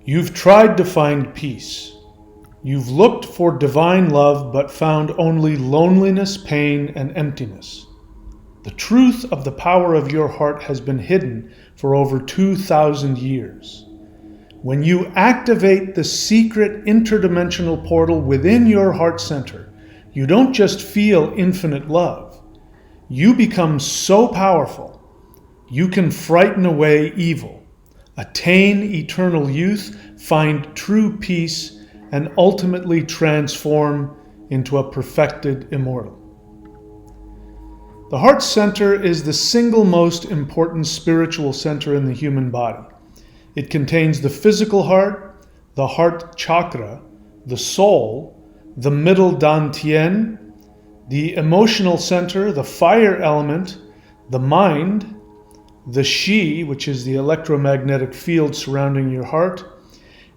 You've tried to find peace. You've looked for divine love but found only loneliness, pain, and emptiness. The truth of the power of your heart has been hidden for over 2,000 years. When you activate the secret interdimensional portal within your heart center, you don't just feel infinite love. You become so powerful, you can frighten away evil, attain eternal youth, find true peace, and ultimately transform into a perfected immortal. The heart center is the single most important spiritual center in the human body. It contains the physical heart, the heart chakra, the soul, the middle dantian, the emotional center, the fire element, the mind, the Shi, which is the electromagnetic field surrounding your heart,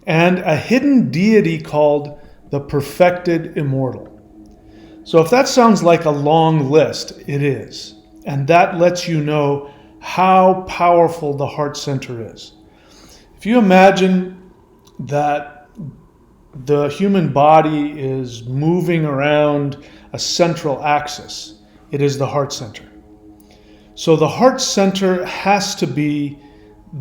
and a hidden deity called the perfected immortal. So if that sounds like a long list, it is. And that lets you know how powerful the heart center is. If you imagine that the human body is moving around a central axis, it is the heart center. So the heart center has to be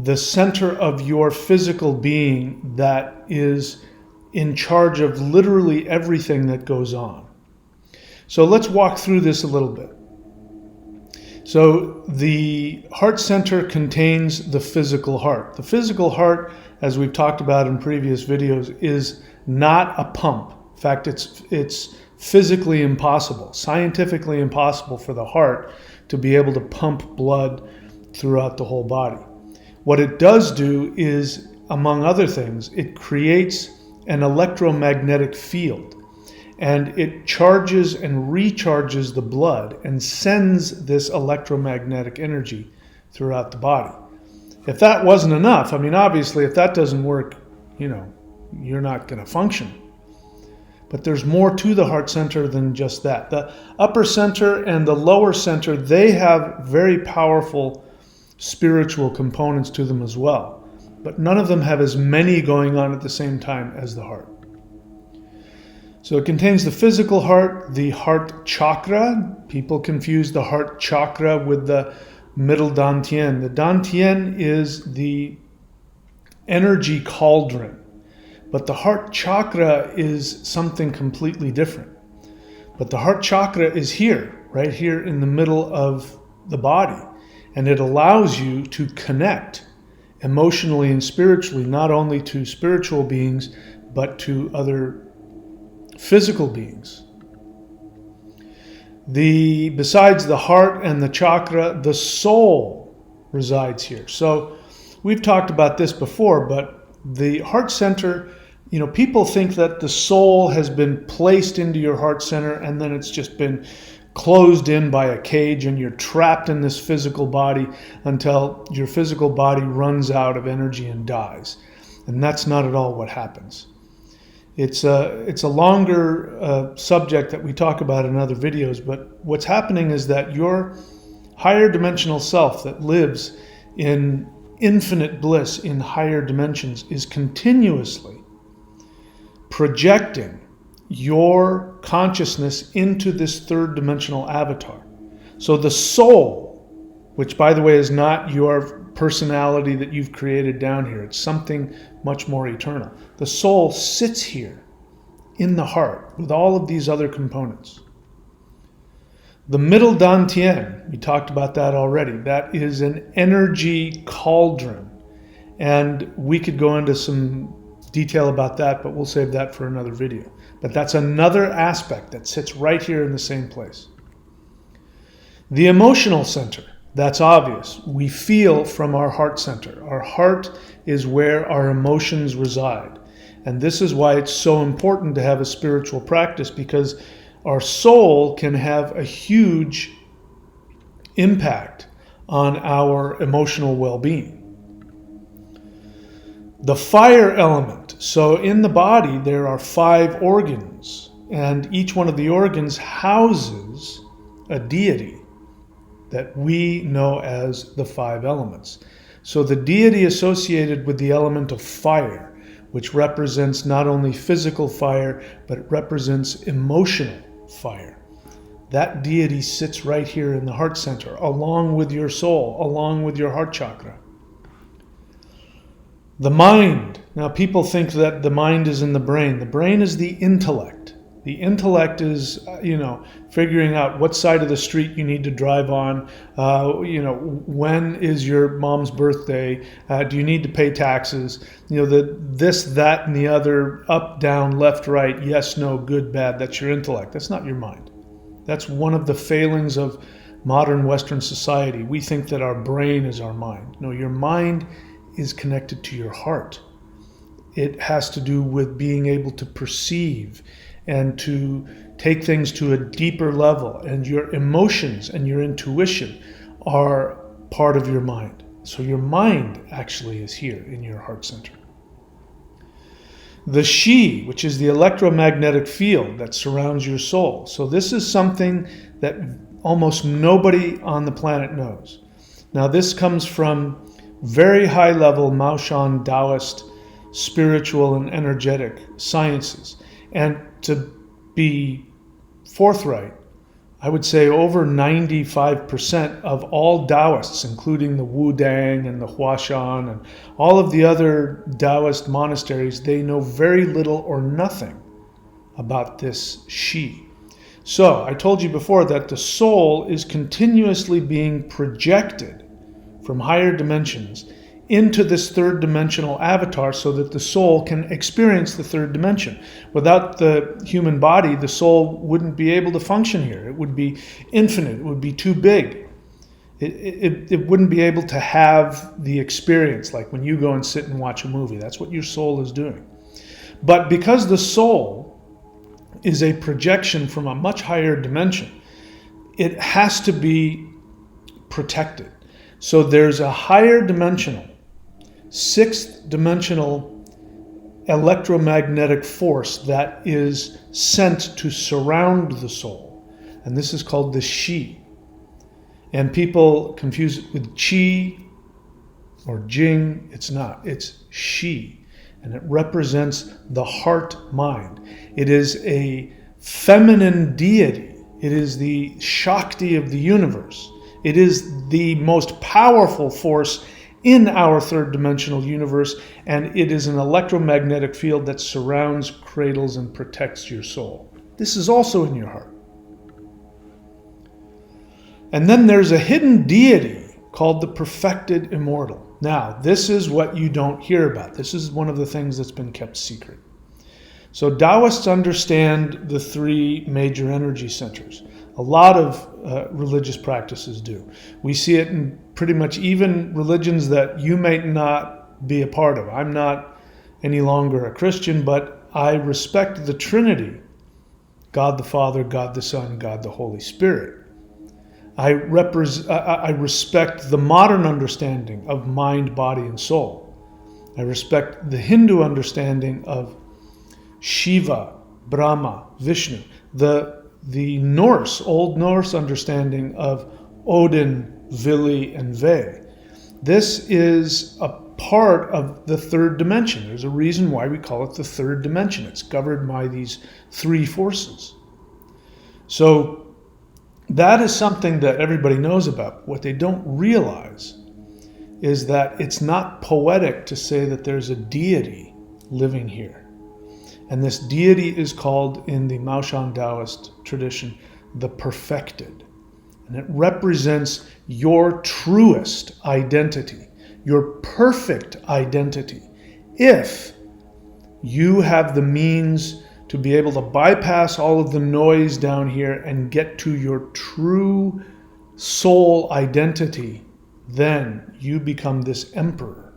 the center of your physical being that is in charge of literally everything that goes on. So let's walk through this a little bit. So the heart center contains the physical heart. The physical heart, as we've talked about in previous videos, is not a pump. In fact, it's physically impossible, scientifically impossible for the heart to be able to pump blood throughout the whole body. What it does do is, among other things, it creates an electromagnetic field, and it charges and recharges the blood and sends this electromagnetic energy throughout the body. If that wasn't enough, obviously if that doesn't work, you're not going to function. But there's more to the heart center than just that. The upper center and the lower center, they have very powerful spiritual components to them as well. But none of them have as many going on at the same time as the heart. So it contains the physical heart, the heart chakra. People confuse the heart chakra with the middle dantian. The dantian is the energy cauldron, but the heart chakra is something completely different. But the heart chakra is here, right here in the middle of the body, and it allows you to connect emotionally and spiritually, not only to spiritual beings, but to other physical beings. Besides the heart and the chakra, the soul resides here. So we've talked about this before, but the heart center, people think that the soul has been placed into your heart center and then it's just been closed in by a cage and you're trapped in this physical body until your physical body runs out of energy and dies. And that's not at all what happens. It's a longer subject that we talk about in other videos, but what's happening is that your higher dimensional self that lives in infinite bliss in higher dimensions is continuously projecting your consciousness into this third dimensional avatar. So the soul, which by the way is not your personality that you've created down here, it's something much more eternal. The soul sits here in the heart with all of these other components. The middle dantian, we talked about that already. That is an energy cauldron. And we could go into some detail about that, but we'll save that for another video. But that's another aspect that sits right here in the same place. The emotional center, that's obvious. We feel from our heart center. Our heart is where our emotions reside. And this is why it's so important to have a spiritual practice, because our soul can have a huge impact on our emotional well-being. The fire element. So in the body, there are 5 organs, and each one of the organs houses a deity that we know as the 5 elements. So the deity associated with the element of fire which represents not only physical fire, but it represents emotional fire. That deity sits right here in the heart center, along with your soul, along with your heart chakra. The mind. Now, people think that the mind is in the brain. The brain is the intellect. The intellect is, figuring out what side of the street you need to drive on. When is your mom's birthday? Do you need to pay taxes? This, that, and the other, up, down, left, right, yes, no, good, bad. That's your intellect. That's not your mind. That's one of the failings of modern Western society. We think that our brain is our mind. No, your mind is connected to your heart. It has to do with being able to perceive and to take things to a deeper level. And your emotions and your intuition are part of your mind. So your mind actually is here in your heart center. The Shi, which is the electromagnetic field that surrounds your soul. So this is something that almost nobody on the planet knows. Now this comes from very high level Maoshan Taoist spiritual and energetic sciences. And to be forthright, I would say over 95% of all Taoists, including the Wudang and the Huashan and all of the other Taoist monasteries, they know very little or nothing about this Shi. So I told you before that the soul is continuously being projected from higher dimensions into this third dimensional avatar so that the soul can experience the third dimension. Without the human body, the soul wouldn't be able to function here. It would be infinite. It would be too big. It wouldn't be able to have the experience like when you go and sit and watch a movie. That's what your soul is doing. But because the soul is a projection from a much higher dimension, it has to be protected. So there's a higher dimensional, sixth dimensional electromagnetic force that is sent to surround the soul. And this is called the Shi. And people confuse it with Qi or Jing. It's not. It's Shi. And it represents the heart mind. It is a feminine deity. It is the Shakti of the universe. It is the most powerful force in our third dimensional universe, and it is an electromagnetic field that surrounds, cradles, and protects your soul. This is also in your heart. And then there's a hidden deity called the perfected immortal. Now, this is what you don't hear about. This is one of the things that's been kept secret. So Taoists understand the three major energy centers. A lot of religious practices do. We see it in pretty much even religions that you may not be a part of. I'm not any longer a Christian, but I respect the Trinity. God the Father, God the Son, God the Holy Spirit. I respect the modern understanding of mind, body, and soul. I respect the Hindu understanding of Shiva, Brahma, Vishnu. The Norse, Old Norse understanding of Odin, Vili, and Ve. This is a part of the third dimension. There's a reason why we call it the third dimension. It's governed by these three forces. So that is something that everybody knows about. What they don't realize is that it's not poetic to say that there's a deity living here. And this deity is called, in the Maoshan Taoist tradition, the perfected. And it represents your truest identity, your perfect identity. If you have the means to be able to bypass all of the noise down here and get to your true soul identity, then you become this emperor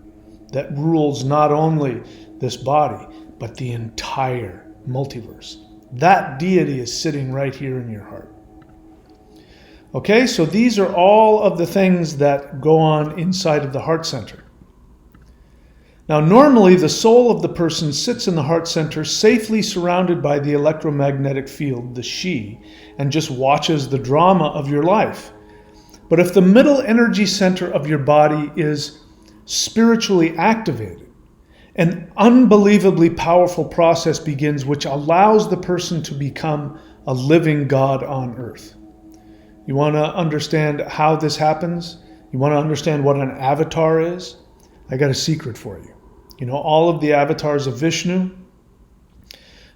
that rules not only this body, but the entire multiverse. That deity is sitting right here in your heart. Okay, so these are all of the things that go on inside of the heart center. Now, normally the soul of the person sits in the heart center, safely surrounded by the electromagnetic field, the Shi, and just watches the drama of your life. But if the middle energy center of your body is spiritually activated, An unbelievably powerful process begins which allows the person to become a living God on earth. You want to understand how this happens? You want to understand what an avatar is? I got a secret for you. You know, all of the avatars of Vishnu,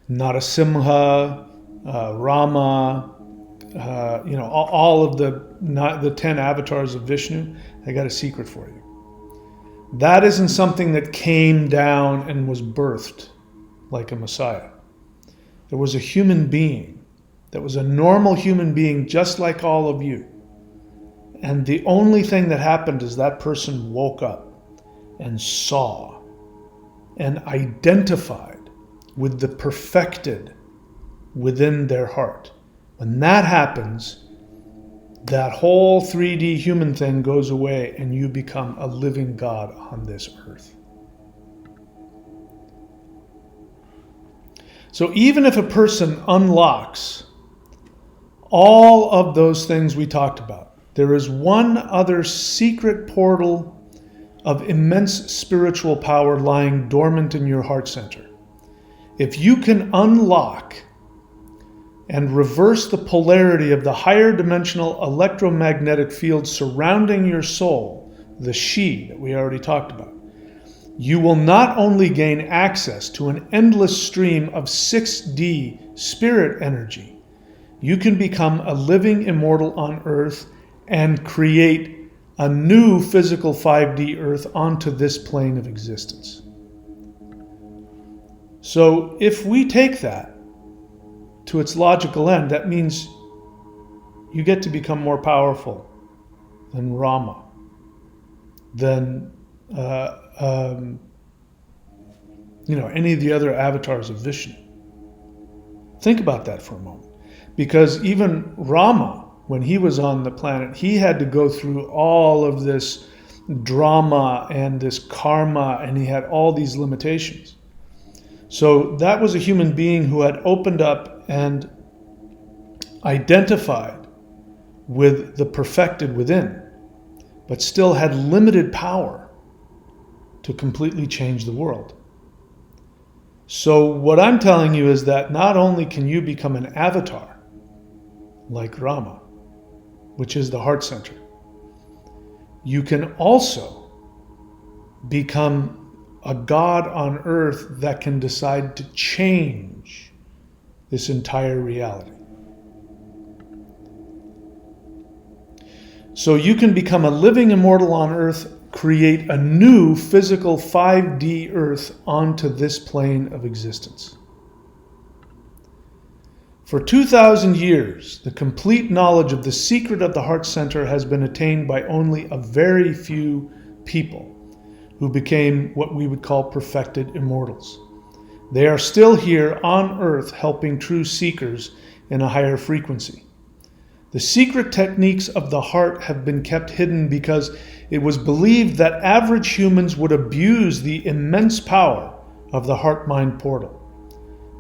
Narasimha, Rama, all of the 10 avatars of Vishnu, I got a secret for you. That isn't something that came down and was birthed like a Messiah. There was a human being that was a normal human being just like all of you. And the only thing that happened is that person woke up and saw and identified with the perfected within their heart. When that happens, that whole 3D human thing goes away and you become a living God on this earth. So even if a person unlocks all of those things we talked about, there is one other secret portal of immense spiritual power lying dormant in your heart center. If you can unlock and reverse the polarity of the higher dimensional electromagnetic field surrounding your soul, the She that we already talked about, you will not only gain access to an endless stream of 6D spirit energy, you can become a living immortal on earth and create a new physical 5D earth onto this plane of existence. So if we take that to its logical end, that means you get to become more powerful than Rama, than any of the other avatars of Vishnu. Think about that for a moment. Because even Rama, when he was on the planet, he had to go through all of this drama and this karma, and he had all these limitations. So that was a human being who had opened up and identified with the perfected within, but still had limited power to completely change the world. So what I'm telling you is that not only can you become an avatar like Rama, which is the heart center, you can also become a God on earth that can decide to change this entire reality. So you can become a living immortal on earth, create a new physical 5D earth onto this plane of existence. For 2,000 years, the complete knowledge of the secret of the heart center has been attained by only a very few people who became what we would call perfected immortals. They are still here on earth helping true seekers in a higher frequency. The secret techniques of the heart have been kept hidden because it was believed that average humans would abuse the immense power of the heart-mind portal.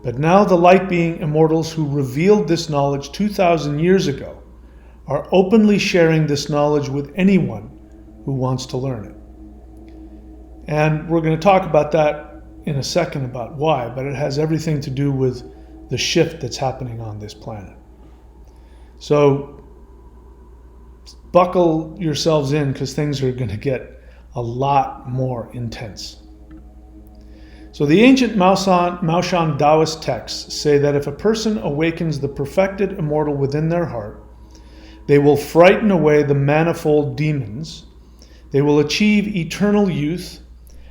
But now the light being immortals who revealed this knowledge 2,000 years ago are openly sharing this knowledge with anyone who wants to learn it. And we're going to talk about that in a second about why, but it has everything to do with the shift that's happening on this planet. So buckle yourselves in because things are going to get a lot more intense. So the ancient Maoshan Taoist texts say that if a person awakens the perfected immortal within their heart, they will frighten away the manifold demons, they will achieve eternal youth,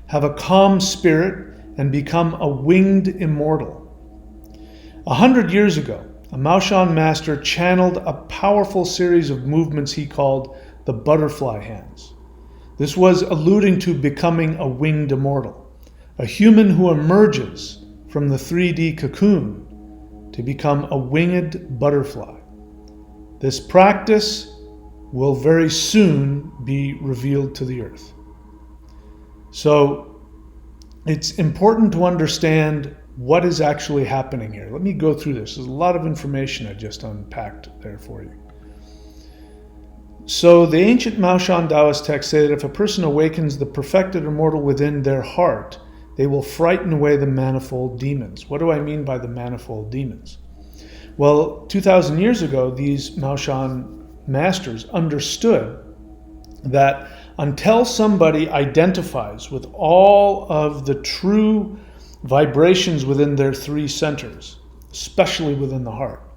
have a calm spirit, and become a winged immortal. 100 years ago, a Maoshan master channeled a powerful series of movements he called the butterfly hands. This was alluding to becoming a winged immortal, a human who emerges from the 3D cocoon to become a winged butterfly. This practice will very soon be revealed to the earth. So it's important to understand what is actually happening here. Let me go through this. There's a lot of information I just unpacked there for you. So the ancient Maoshan Taoist texts say that if a person awakens the perfected immortal within their heart, They will frighten away the manifold demons. What do I mean by the manifold demons? Well, 2,000 years ago, these Maoshan masters understood that until somebody identifies with all of the true vibrations within their three centers, especially within the heart,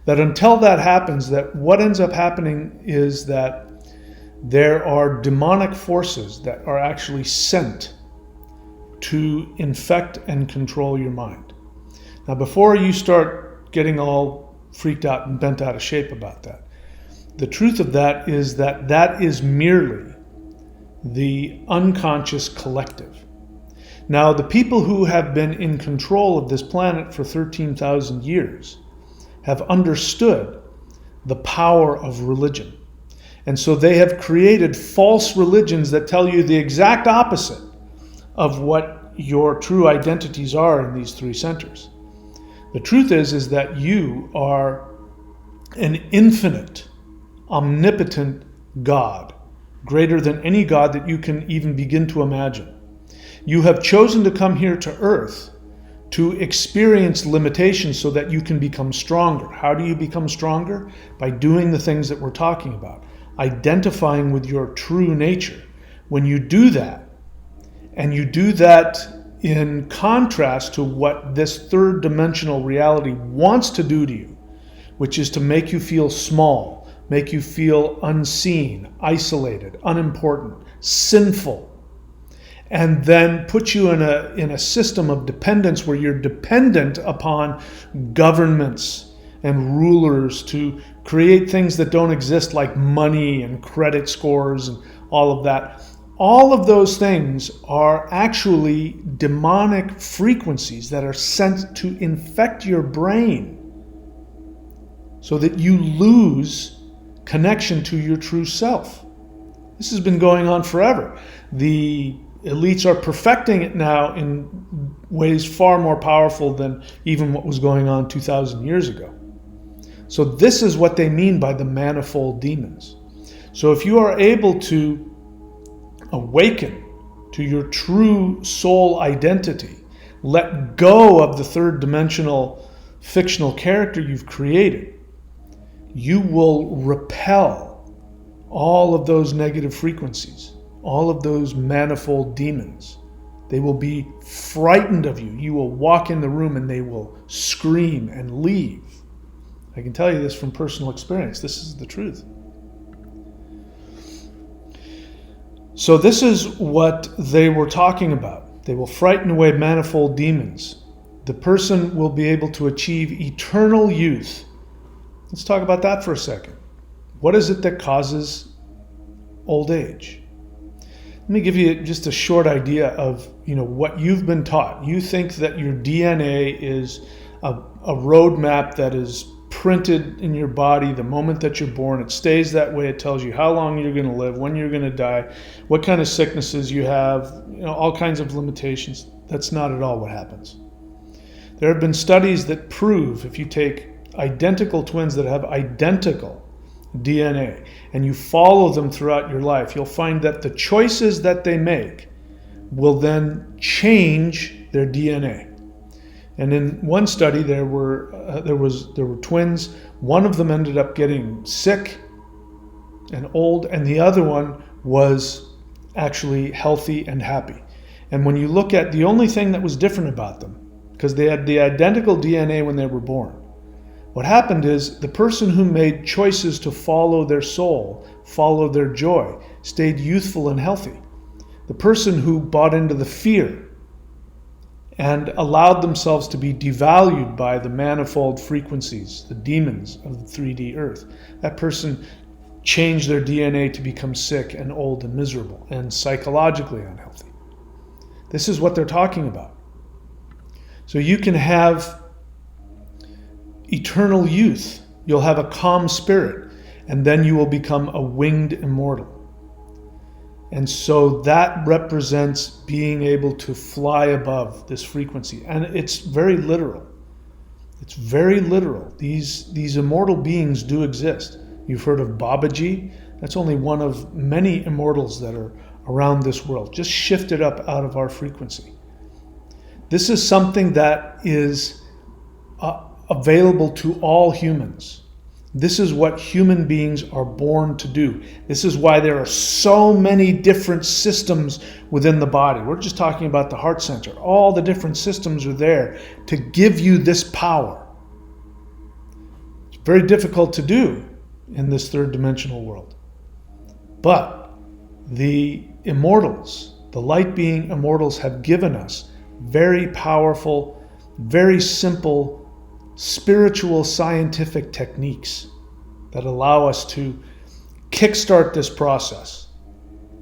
that until that happens, that what ends up happening is that there are demonic forces that are actually sent to infect and control your mind. Now, before you start getting all freaked out and bent out of shape about that, the truth of that is merely the unconscious collective. Now, the people who have been in control of this planet for 13,000 years have understood the power of religion. And so they have created false religions that tell you the exact opposite of what your true identities are in these three centers. The truth is that you are an infinite, omnipotent God, greater than any God that you can even begin to imagine. You have chosen to come here to Earth to experience limitations so that you can become stronger. How do you become stronger? By doing the things that we're talking about, identifying with your true nature. When you do that, and you do that in contrast to what this third dimensional reality wants to do to you, which is to make you feel small, make you feel unseen, isolated, unimportant, sinful, and then put you in a system of dependence where you're dependent upon governments and rulers to create things that don't exist, like money and credit scores and all of that. All of those things are actually demonic frequencies that are sent to infect your brain so that you lose connection to your true self. This has been going on forever. The elites are perfecting it now in ways far more powerful than even what was going on 2,000 years ago. So this is what they mean by the manifold demons. So if you are able to awaken to your true soul identity, let go of the third dimensional fictional character you've created, you will repel all of those negative frequencies, all of those manifold demons. They will be frightened of you. You will walk in the room and they will scream and leave. I can tell you this from personal experience. This is the truth. So this is what they were talking about. They will frighten away manifold demons. The person will be able to achieve eternal youth. Let's talk about that for a second. What is it that causes old age? Let me give you just a short idea of what you've been taught. You think that your DNA is a roadmap that is printed in your body the moment that you're born. It stays that way. It tells you how long you're going to live, when you're going to die, what kind of sicknesses you have, all kinds of limitations. That's not at all what happens. There have been studies that prove if you take identical twins that have identical DNA and you follow them throughout your life, you'll find that the choices that they make will then change their DNA. And in one study, there were twins. One of them ended up getting sick and old, and the other one was actually healthy and happy. And when you look at the only thing that was different about them, because they had the identical DNA when they were born, what happened is the person who made choices to follow their soul, follow their joy, stayed youthful and healthy. The person who bought into the fear and allowed themselves to be devalued by the manifold frequencies, the demons of the 3D earth, that person changed their DNA to become sick and old and miserable and psychologically unhealthy. This is what they're talking about. So you can have eternal youth. You'll have a calm spirit, and then you will become a winged immortal. And so that represents being able to fly above this frequency. And it's very literal. It's very literal. These immortal beings do exist. You've heard of Babaji. That's only one of many immortals that are around this world, just shifted up out of our frequency. This is something that is available to all humans. This is what human beings are born to do. This is why there are so many different systems within the body. We're just talking about the heart center. All the different systems are there to give you this power. It's very difficult to do in this third dimensional world. But the immortals, the light being immortals, have given us very powerful, very simple, spiritual, scientific techniques that allow us to kickstart this process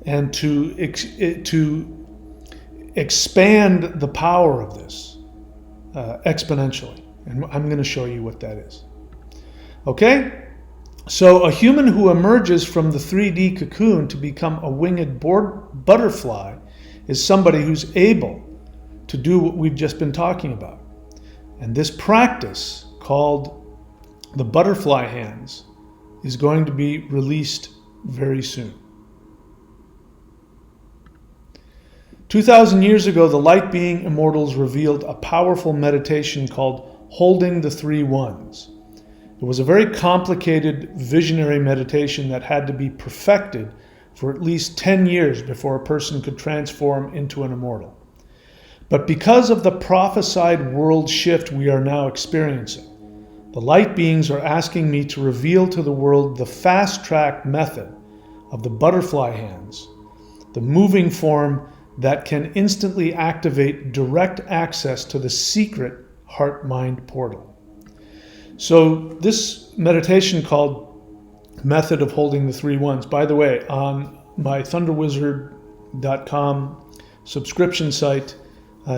and to expand the power of this exponentially. And I'm going to show you what that is. Okay? So a human who emerges from the 3D cocoon to become a winged butterfly is somebody who's able to do what we've just been talking about. And this practice, called the butterfly hands, is going to be released very soon. 2,000 years ago, the Light Being Immortals revealed a powerful meditation called Holding the Three Ones. It was a very complicated visionary meditation that had to be perfected for at least 10 years before a person could transform into an immortal. But because of the prophesied world shift we are now experiencing, the light beings are asking me to reveal to the world the fast-track method of the butterfly hands, the moving form that can instantly activate direct access to the secret heart-mind portal. So this meditation called Method of Holding the Three Ones, by the way, on my thunderwizard.com subscription site,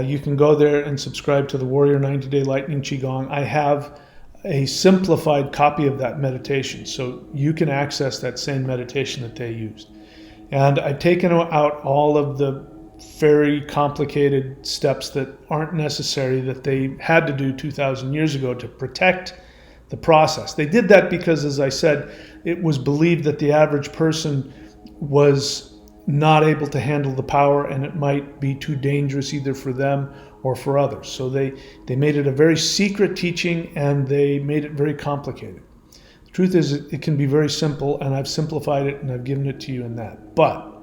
you can go there and subscribe to the Warrior 90-Day Lightning Qigong. I have a simplified copy of that meditation, so you can access that same meditation that they used. And I've taken out all of the very complicated steps that aren't necessary that they had to do 2,000 years ago to protect the process. They did that because, as I said, it was believed that the average person was not able to handle the power and it might be too dangerous either for them or for others. So they made it a very secret teaching and they made it very complicated. The truth is it can be very simple, and I've simplified it and I've given it to you in that. But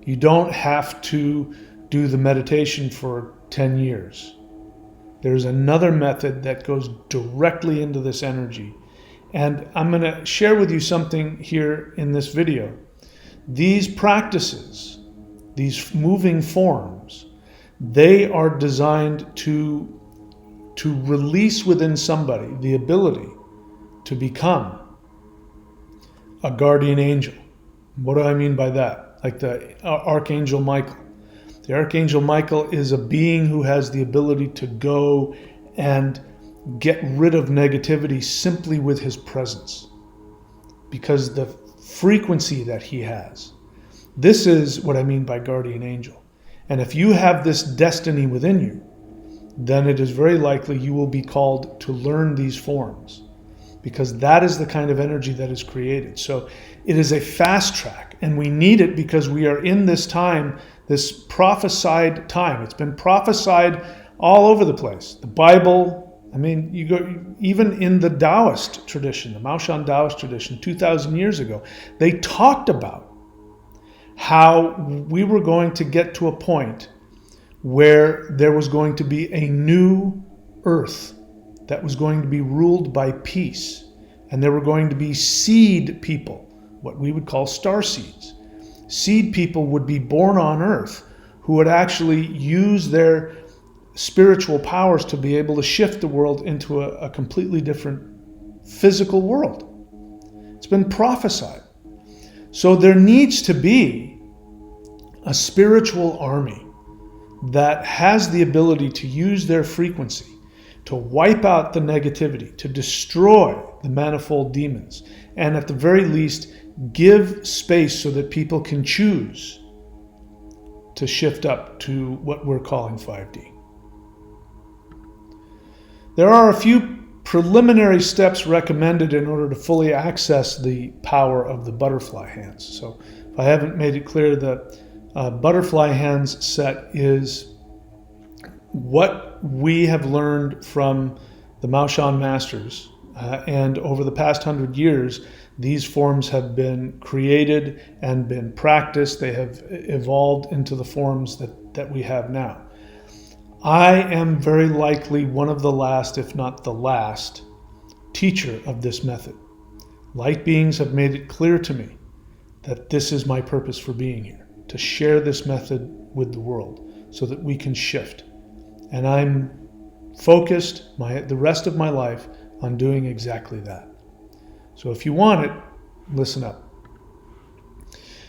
you don't have to do the meditation for 10 years. There's another method that goes directly into this energy. And I'm going to share with you something here in this video. These practices, these moving forms, they are designed to release within somebody the ability to become a guardian angel. What do I mean by that? Like the Archangel Michael. The Archangel Michael is a being who has the ability to go and get rid of negativity simply with his presence, because the frequency that he has. This is what I mean by guardian angel. And if you have this destiny within you, then it is very likely you will be called to learn these forms, because that is the kind of energy that is created. So it is a fast track, and we need it because we are in this time, this prophesied time. It's been prophesied all over the place. The Bible, I mean, you go even in the Taoist tradition, the Maoshan Taoist tradition, 2,000 years ago, they talked about how we were going to get to a point where there was going to be a new earth that was going to be ruled by peace. And there were going to be seed people, what we would call star seeds. Seed people would be born on earth who would actually use their spiritual powers to be able to shift the world into a completely different physical world. It's been prophesied. So there needs to be a spiritual army that has the ability to use their frequency to wipe out the negativity, to destroy the manifold demons, and at the very least, give space so that people can choose to shift up to what we're calling 5D. There are a few preliminary steps recommended in order to fully access the power of the butterfly hands. So if I haven't made it clear, the butterfly hands set is what we have learned from the Maoshan masters, and over the past 100 years, these forms have been created and been practiced. They have evolved into the forms that we have now. I am very likely one of the last, if not the last, teacher of this method. Light beings have made it clear to me that this is my purpose for being here, to share this method with the world so that we can shift. And I'm focused the rest of my life on doing exactly that. So if you want it, listen up.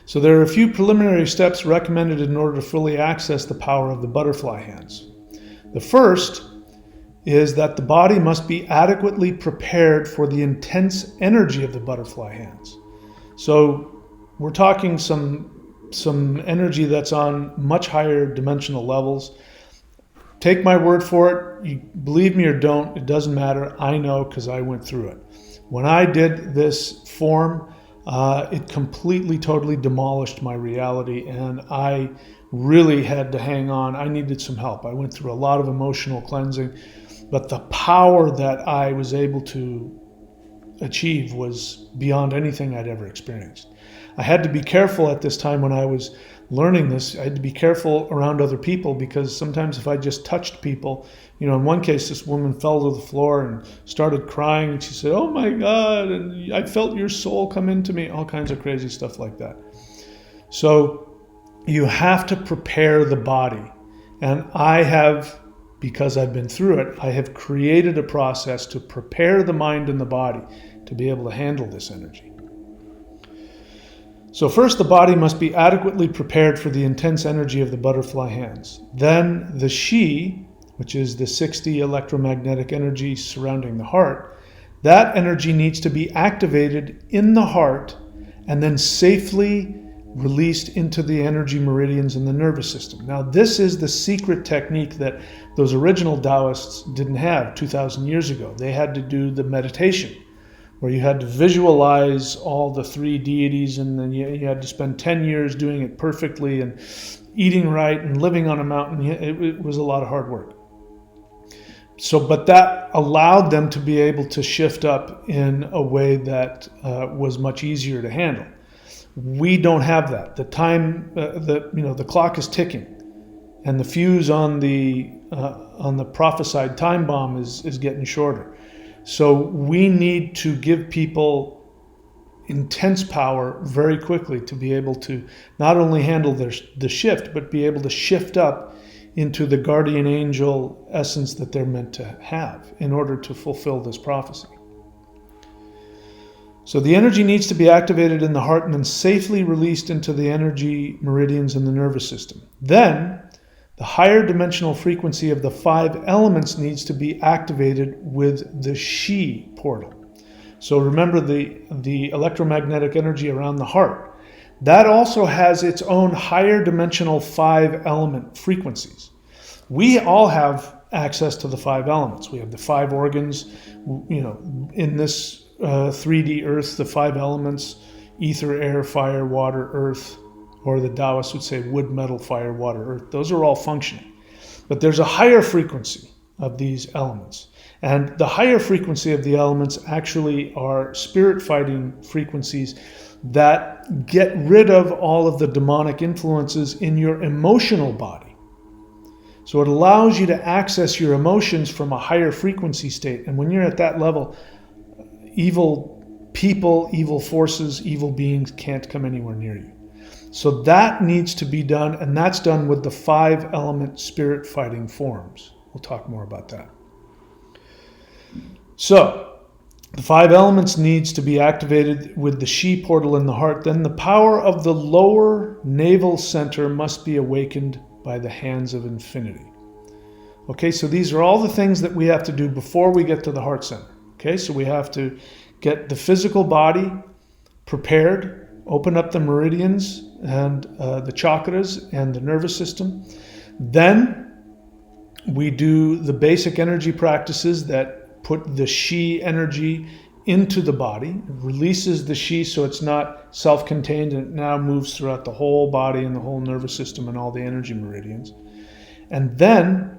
So there are a few preliminary steps recommended in order to fully access the power of the butterfly hands. The first is that the body must be adequately prepared for the intense energy of the butterfly hands. So we're talking some energy that's on much higher dimensional levels. Take my word for it. You believe me or don't, it doesn't matter. I know because I went through it. When I did this form, it completely, totally demolished my reality, and I really had to hang on. I needed some help. I went through a lot of emotional cleansing, but the power that I was able to achieve was beyond anything I'd ever experienced. I had to be careful at this time when I was learning this. I had to be careful around other people, because sometimes if I just touched people, in one case, this woman fell to the floor and started crying, and she said, "Oh my God, and I felt your soul come into me," all kinds of crazy stuff like that. So you have to prepare the body. And I have, because I've been through it, I have created a process to prepare the mind and the body to be able to handle this energy. So first, the body must be adequately prepared for the intense energy of the butterfly hands. Then the Shi, which is the 60 electromagnetic energy surrounding the heart, that energy needs to be activated in the heart and then safely released into the energy meridians in the nervous system. Now, this is the secret technique that those original Taoists didn't have 2,000 years ago. They had to do the meditation, where you had to visualize all the three deities, and then you had to spend 10 years doing it perfectly and eating right and living on a mountain. It was a lot of hard work. But that allowed them to be able to shift up in a way that was much easier to handle. We don't have that. The time, the clock is ticking, and the fuse on the prophesied time bomb is getting shorter. So we need to give people intense power very quickly to be able to not only handle the shift, but be able to shift up into the guardian angel essence that they're meant to have in order to fulfill this prophecy. So the energy needs to be activated in the heart and then safely released into the energy meridians in the nervous system. Then the higher dimensional frequency of the 5 elements needs to be activated with the Shi portal. So remember the electromagnetic energy around the heart. That also has its own higher dimensional 5 element frequencies. We all have access to the 5 elements. We have the 5 organs, in this 3D earth, the 5 elements: ether, air, fire, water, earth, or the Taoists would say wood, metal, fire, water, earth. Those are all functioning. But there's a higher frequency of these elements. And the higher frequency of the elements actually are spirit fighting frequencies that get rid of all of the demonic influences in your emotional body. So it allows you to access your emotions from a higher frequency state. And when you're at that level, evil people, evil forces, evil beings can't come anywhere near you. So that needs to be done, and that's done with the 5 element spirit fighting forms. We'll talk more about that. So the 5 elements needs to be activated with the Shi portal in the heart. Then the power of the lower navel center must be awakened by the hands of infinity. Okay, so these are all the things that we have to do before we get to the heart center. Okay, so we have to get the physical body prepared, open up the meridians and the chakras and the nervous system. Then we do the basic energy practices that put the Shi energy into the body. It releases the Shi so it's not self-contained, and it now moves throughout the whole body and the whole nervous system and all the energy meridians. And then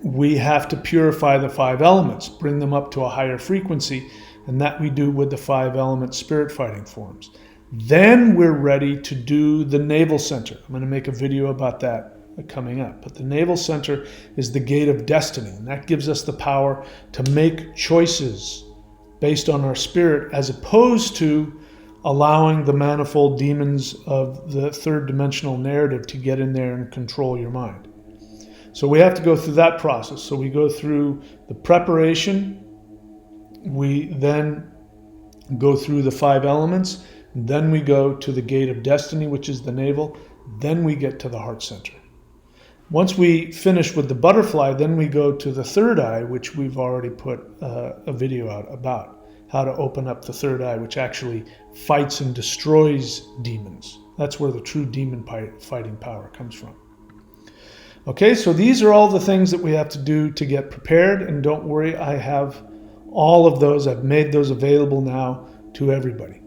we have to purify the 5 elements, bring them up to a higher frequency, and that we do with the 5 element spirit fighting forms. Then we're ready to do the navel center. I'm going to make a video about that coming up. But the navel center is the gate of destiny, and that gives us the power to make choices based on our spirit, as opposed to allowing the manifold demons of the 3rd dimensional narrative to get in there and control your mind. So we have to go through that process. So we go through the preparation, we then go through the 5 elements, then we go to the gate of destiny, which is the navel, then we get to the heart center. Once we finish with the butterfly, then we go to the 3rd eye, which we've already put a video out about, how to open up the 3rd eye, which actually fights and destroys demons. That's where the true demon fighting power comes from. Okay, so these are all the things that we have to do to get prepared, and don't worry, I have all of those. I've made those available now to everybody.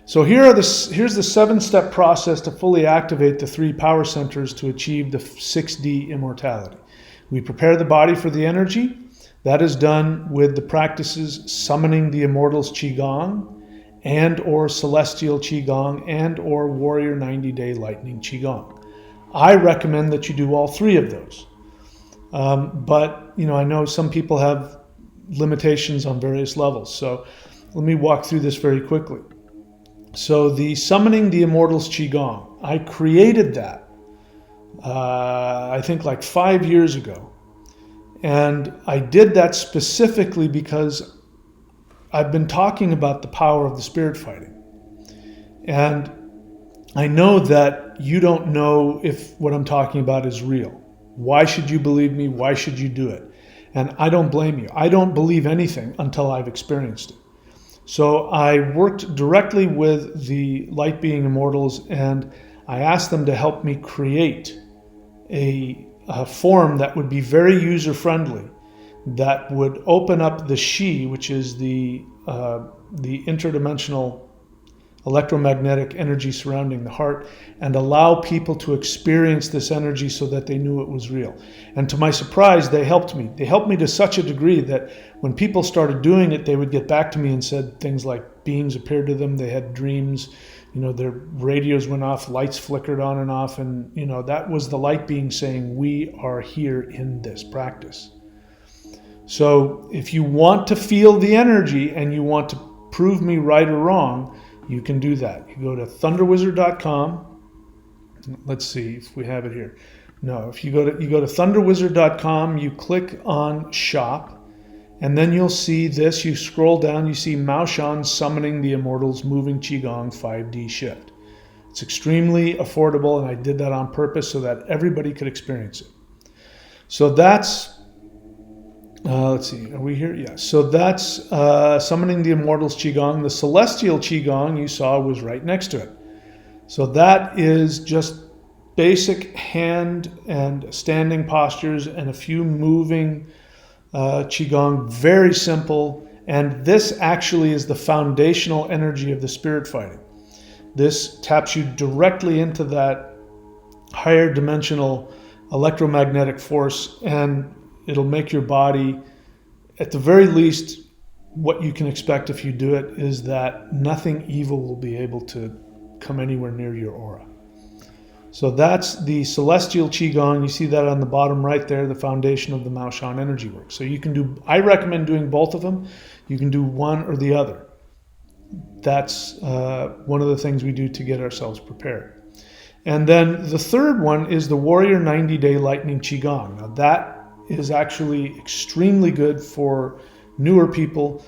So here's the 7-step process to fully activate the 3 power centers to achieve the 6D immortality. We prepare the body for the energy. That is done with the practices summoning the immortals Qigong, and or celestial Qigong, and or warrior 90-day lightning Qigong. I recommend that you do all 3 of those. But I know some people have limitations on various levels. So let me walk through this very quickly. So the summoning the immortals Qigong, I created that, I think like 5 years ago. And I did that specifically because I've been talking about the power of the spirit fighting. And I know that you don't know if what I'm talking about is real. Why should you believe me? Why should you do it? And I don't blame you. I don't believe anything until I've experienced it. So I worked directly with the Light Being Immortals, and I asked them to help me create a form that would be very user-friendly, that would open up the Shi, which is the interdimensional electromagnetic energy surrounding the heart, and allow people to experience this energy so that they knew it was real. And to my surprise, they helped me. They helped me to such a degree that when people started doing it, they would get back to me and said things like beings appeared to them, they had dreams, their radios went off, lights flickered on and off, and that was the light being saying, we are here in this practice. So if you want to feel the energy and you want to prove me right or wrong, you can do that. You go to thunderwizard.com. Let's see if we have it here. No, if you go to thunderwizard.com, you click on shop, and then you'll see this. You scroll down, you see Mao Shan summoning the immortals moving Qigong 5D shift. It's extremely affordable, and I did that on purpose so that everybody could experience it. So that's let's see, are we here? Yeah. So that's summoning the immortals Qigong. The celestial Qigong you saw was right next to it. So that is just basic hand and standing postures and a few moving Qigong, very simple. And this actually is the foundational energy of the spirit fighting. This taps you directly into that higher dimensional electromagnetic force, and it'll make your body, at the very least, what you can expect if you do it is that nothing evil will be able to come anywhere near your aura. So that's the celestial Qigong. You see that on the bottom right there, the foundation of the Mao Shan energy work. So you can do, I recommend doing both of them. You can do one or the other. That's one of the things we do to get ourselves prepared. And then the third one is the Warrior 90-Day Lightning Qigong. Now that is actually extremely good for newer people.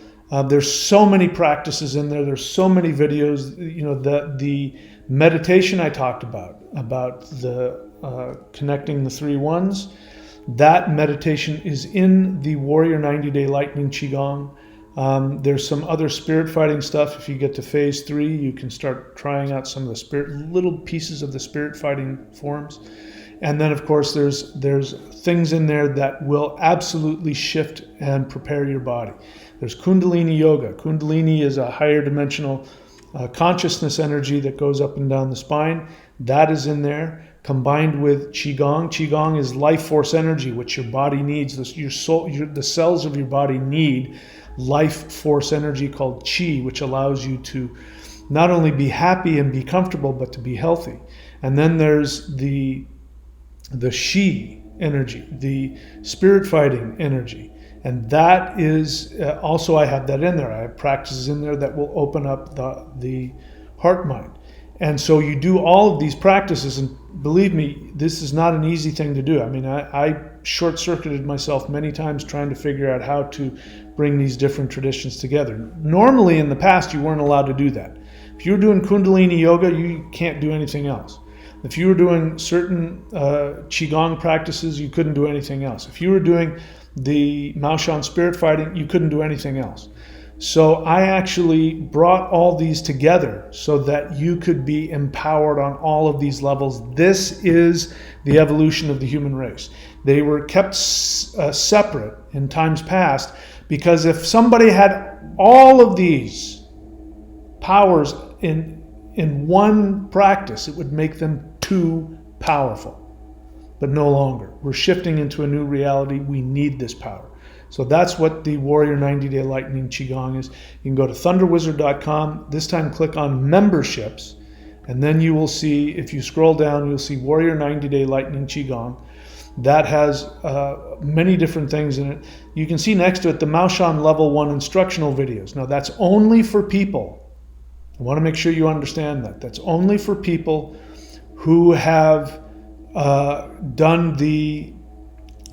There's so many practices in there. There's so many videos. The meditation I talked about the connecting the 3 ones, that meditation is in the Warrior 90-Day Lightning Qigong. There's some other spirit fighting stuff. If you get to phase 3, you can start trying out some of the little pieces of the spirit fighting forms. And then, of course, there's things in there that will absolutely shift and prepare your body. There's Kundalini Yoga. Kundalini is a higher dimensional consciousness energy that goes up and down the spine. That is in there, combined with Qigong. Qigong is life force energy, which your body needs. Your soul, the cells of your body need life force energy called Qi, which allows you to not only be happy and be comfortable, but to be healthy. And then there's the Shi energy, the spirit fighting energy. And that is also, I have that in there. I have practices in there that will open up the heart mind. And so you do all of these practices, and believe me, this is not an easy thing to do. I mean, I short-circuited myself many times trying to figure out how to bring these different traditions together. Normally in the past, you weren't allowed to do that. If you were doing Kundalini yoga, you can't do anything else. If you were doing certain Qigong practices, you couldn't do anything else. If you were doing the Maoshan spirit fighting, you couldn't do anything else. So I actually brought all these together so that you could be empowered on all of these levels. This is the evolution of the human race. They were kept separate in times past because if somebody had all of these powers in one practice, it would make them too powerful. But no longer. We're shifting into a new reality. We need this power. So that's what the Warrior 90-Day Lightning Qigong is. You can go to thunderwizard.com. This time click on memberships. And then you will see, if you scroll down, you'll see Warrior 90-Day Lightning Qigong. That has many different things in it. You can see next to it the Maoshan Level 1 instructional videos. Now that's only for people. I want to make sure you understand that. That's only for people who have done the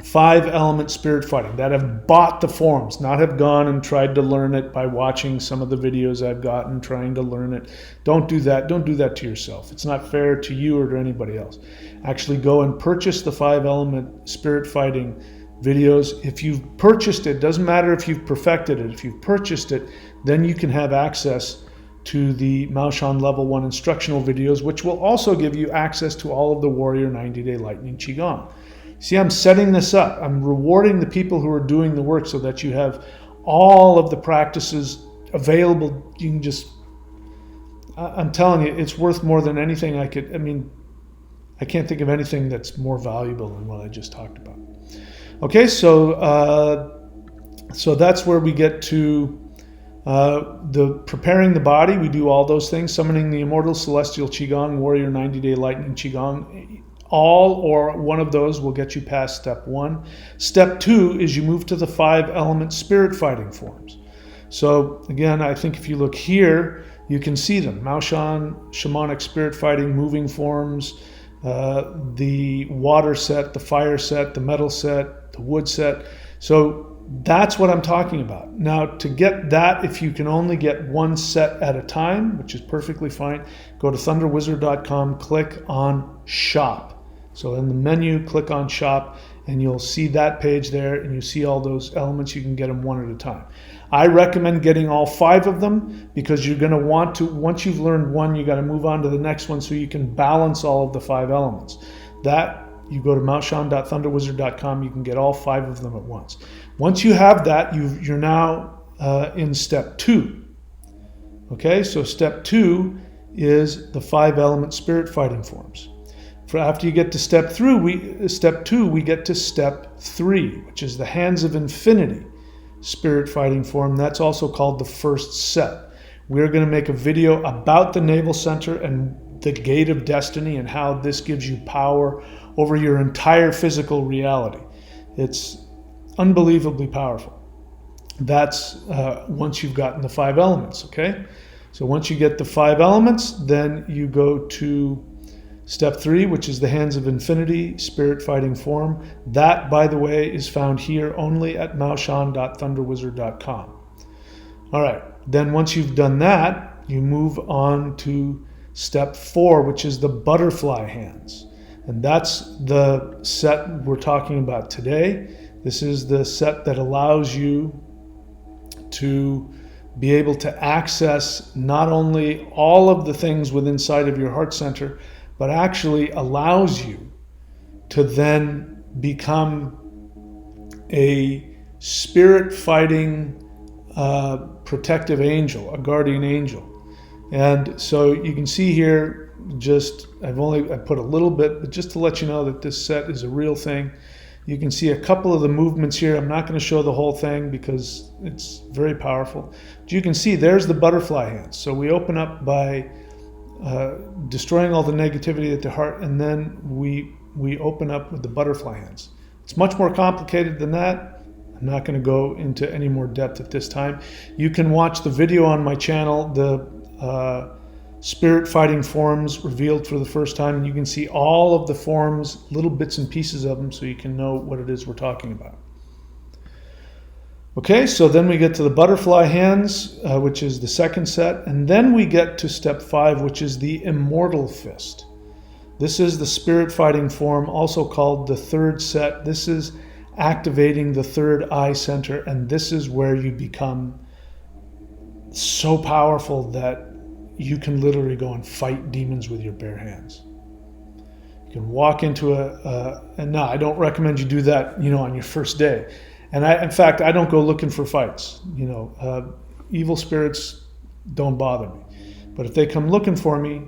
5-element spirit fighting, that have bought the forms, not have gone and tried to learn it by watching some of the videos I've gotten, trying to learn it. Don't do that. Don't do that to yourself. It's not fair to you or to anybody else. Actually go and purchase the 5-element spirit fighting videos. If you've purchased it, doesn't matter if you've perfected it. If you've purchased it, then you can have access to the Maoshan Level 1 instructional videos, which will also give you access to all of the Warrior 90-Day Lightning Qigong. See, I'm setting this up. I'm rewarding the people who are doing the work so that you have all of the practices available. You can just, I'm telling you, it's worth more than anything I could, I mean, I can't think of anything that's more valuable than what I just talked about. Okay, so that's where we get to the preparing the body. We do all those things, summoning the Immortal Celestial Qigong, Warrior 90-Day Lightning Qigong. All or one of those will get you past step 1. Step 2 is you move to the 5-element spirit fighting forms. So again, I think if you look here, you can see them. Maoshan, shamanic spirit fighting, moving forms, the water set, the fire set, the metal set, the wood set. So that's what I'm talking about. Now, to get that, if you can only get one set at a time, which is perfectly fine, go to thunderwizard.com, click on shop. So in the menu, click on shop, and you'll see that page there, and you see all those elements. You can get them one at a time. I recommend getting all 5 of them because you're going to want to, once you've learned one, you got to move on to the next one so you can balance all of the 5 elements. That, you go to maoshan.thunderwizard.com, you can get all 5 of them at once. Once you have that, you're now in step 2. Okay, so step 2 is the 5-element spirit fighting forms. After you get to step 2, we get to step 3, which is the Hands of Infinity spirit fighting form. That's also called the first set. We're going to make a video about the navel center and the gate of destiny and how this gives you power over your entire physical reality. It's unbelievably powerful. That's once you've gotten the 5 elements, okay? So once you get the 5 elements, then you go to step 3, which is the Hands of Infinity spirit fighting form. That, by the way, is found here only at maoshan.thunderwizard.com. All right, then once you've done that, you move on to step 4, which is the butterfly hands. And that's the set we're talking about today. This is the set that allows you to be able to access not only all of the things within inside of your heart center, but actually allows you to then become a spirit fighting protective angel, a guardian angel. And so you can see here, I put a little bit, but just to let you know that this set is a real thing. You can see a couple of the movements here. I'm not going to show the whole thing because it's very powerful. But you can see there's the butterfly hands. So we open up by destroying all the negativity at the heart, and then we open up with the butterfly hands. It's much more complicated than that. I'm not going to go into any more depth at this time. You can watch the video on my channel, the spirit fighting forms revealed for the first time, and you can see all of the forms, little bits and pieces of them, so you can know what it is we're talking about. Okay, so then we get to the butterfly hands, which is the second set, and then we get to step 5, which is the immortal fist. This is the spirit fighting form, also called the third set. This is activating the third eye center, and this is where you become so powerful that you can literally go and fight demons with your bare hands. You can walk into and no, I don't recommend you do that, on your first day. And in fact, I don't go looking for fights. Evil spirits don't bother me. But if they come looking for me,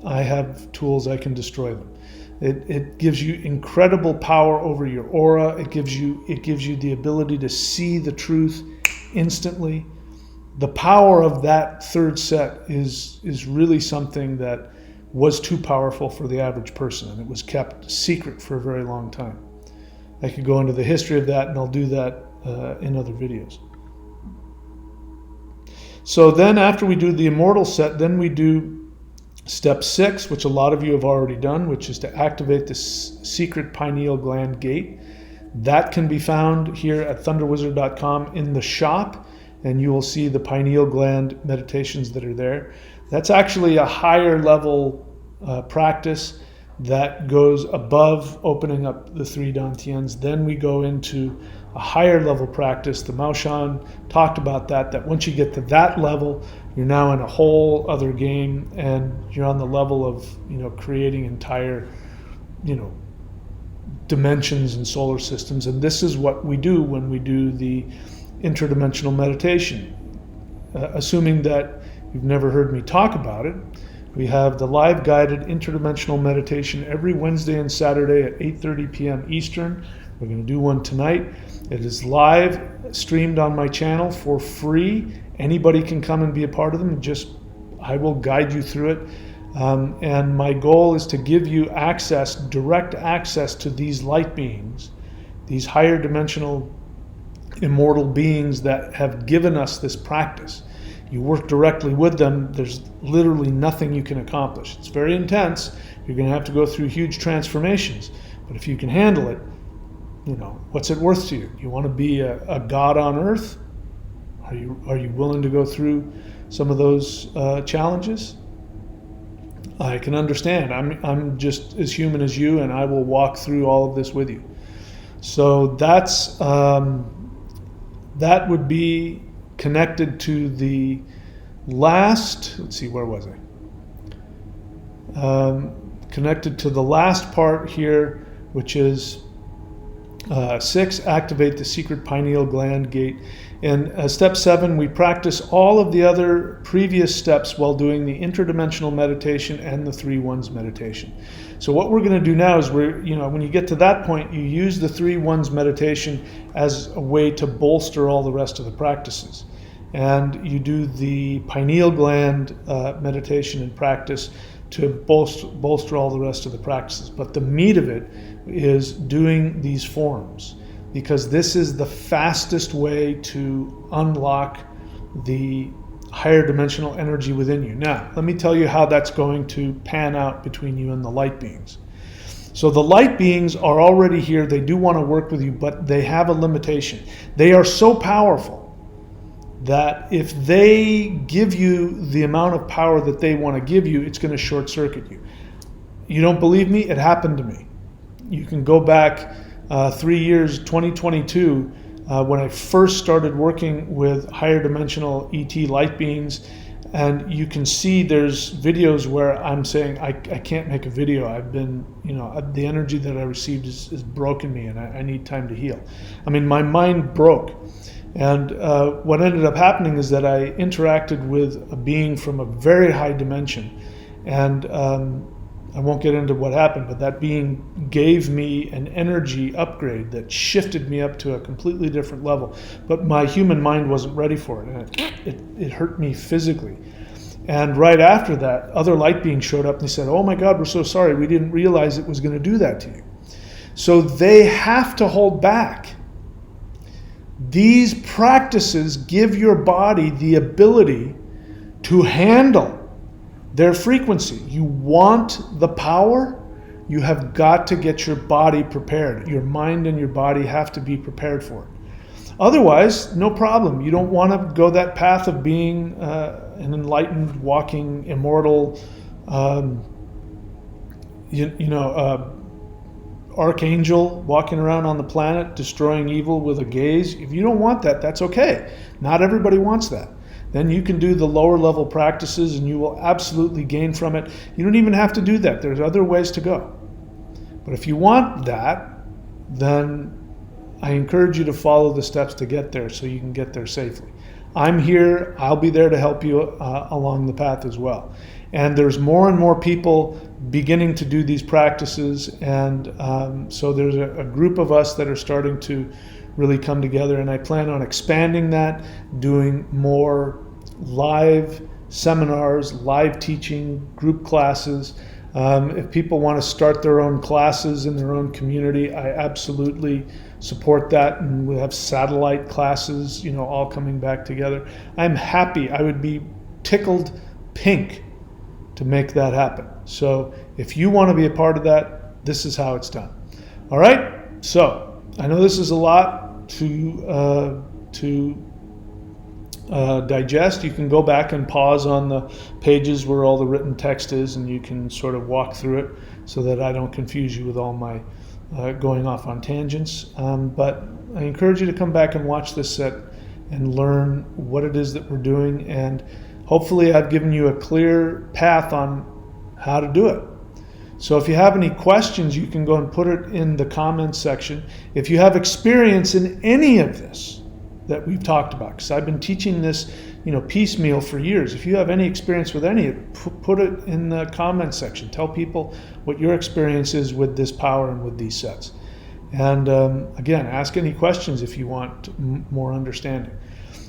I have tools I can destroy them. It gives you incredible power over your aura. It gives you the ability to see the truth instantly. The power of that third set is really something that was too powerful for the average person, and it was kept secret for a very long time. I could go into the history of that, and I'll do that in other videos. So then after we do the immortal set, then we do step 6, which a lot of you have already done, which is to activate the secret pineal gland gate. That can be found here at thunderwizard.com in the shop, and you will see the pineal gland meditations that are there. That's actually a higher level practice that goes above opening up the 3 dantians. Then we go into a higher level practice. The Maoshan talked about that once you get to that level, you're now in a whole other game, and you're on the level of creating entire dimensions and solar systems. And this is what we do when we do the interdimensional meditation. Assuming that you've never heard me talk about it, we have the live guided interdimensional meditation every Wednesday and Saturday at 8:30 p.m. Eastern. We're going to do one tonight. It is live streamed on my channel for free. Anybody can come and be a part of them. I will guide you through it. And my goal is to give you direct access to these light beings, these higher dimensional immortal beings that have given us this practice. You work directly with them. There's literally nothing you can accomplish. It's very intense. You're going to have to go through huge transformations. But if you can handle it, what's it worth to you? You want to be a god on earth? Are you willing to go through some of those challenges? I can understand. I'm just as human as you, and I will walk through all of this with you. So that's that would be connected to the last, let's see, where was I? Connected to the last part here, which is 6, activate the secret pineal gland gate. In step 7, we practice all of the other previous steps while doing the interdimensional meditation and the 3-1s meditation. So what we're going to do now is when you get to that point, you use the 3-1s meditation as a way to bolster all the rest of the practices. And you do the pineal gland meditation and practice to bolster all the rest of the practices. But the meat of it is doing these forms, because this is the fastest way to unlock the higher dimensional energy within you. Now, let me tell you how that's going to pan out between you and the light beings. So the light beings are already here. They do want to work with you, but they have a limitation. They are so powerful that if they give you the amount of power that they want to give you, it's going to short circuit you. You don't believe me? It happened to me. You can go back 3 years, 2022, when I first started working with higher dimensional ET light beings, and you can see there's videos where I'm saying, I can't make a video. I've been, the energy that I received is broken me, and I need time to heal. I mean, my mind broke. And what ended up happening is that I interacted with a being from a very high dimension, And I won't get into what happened, but that being gave me an energy upgrade that shifted me up to a completely different level. But my human mind wasn't ready for it, and it hurt me physically. And right after that, other light beings showed up and they said, "Oh my God, we're so sorry. We didn't realize it was going to do that to you." So they have to hold back. These practices give your body the ability to handle their frequency. You want the power, you have got to get your body prepared. Your mind and your body have to be prepared for it. Otherwise, no problem. You don't want to go that path of being an enlightened, walking, immortal, archangel walking around on the planet, destroying evil with a gaze. If you don't want that, that's okay. Not everybody wants that. Then you can do the lower level practices and you will absolutely gain from it. You don't even have to do that. There's other ways to go. But if you want that, then I encourage you to follow the steps to get there so you can get there safely. I'm here. I'll be there to help you along the path as well. And there's more and more people beginning to do these practices. And so there's a group of us that are starting to really come together. And I plan on expanding that, doing more live seminars, live teaching, group classes. If people want to start their own classes in their own community, I absolutely support that. And we have satellite classes, all coming back together. I'm happy. I would be tickled pink to make that happen. So if you want to be a part of that, this is how it's done. All right. So I know this is a lot to digest. You can go back and pause on the pages where all the written text is, and you can sort of walk through it so that I don't confuse you with all my going off on tangents. But I encourage you to come back and watch this set and learn what it is that we're doing. And hopefully I've given you a clear path on how to do it. So if you have any questions, you can go and put it in the comments section. If you have experience in any of this that we've talked about, because I've been teaching this, piecemeal for years. If you have any experience with any of it, put it in the comments section. Tell people what your experience is with this power and with these sets. And again, ask any questions if you want more understanding.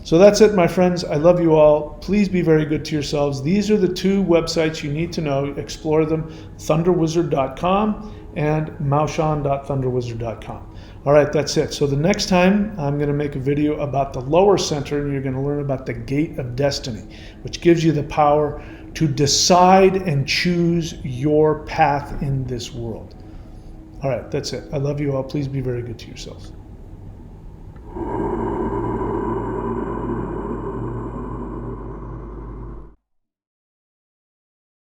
So that's it, my friends. I love you all. Please be very good to yourselves. These are the two websites you need to know. Explore them, thunderwizard.com and maushan.thunderwizard.com. All right, that's it. So the next time I'm going to make a video about the lower center, and you're going to learn about the gate of destiny, which gives you the power to decide and choose your path in this world. All right, that's it. I love you all. Please be very good to yourselves.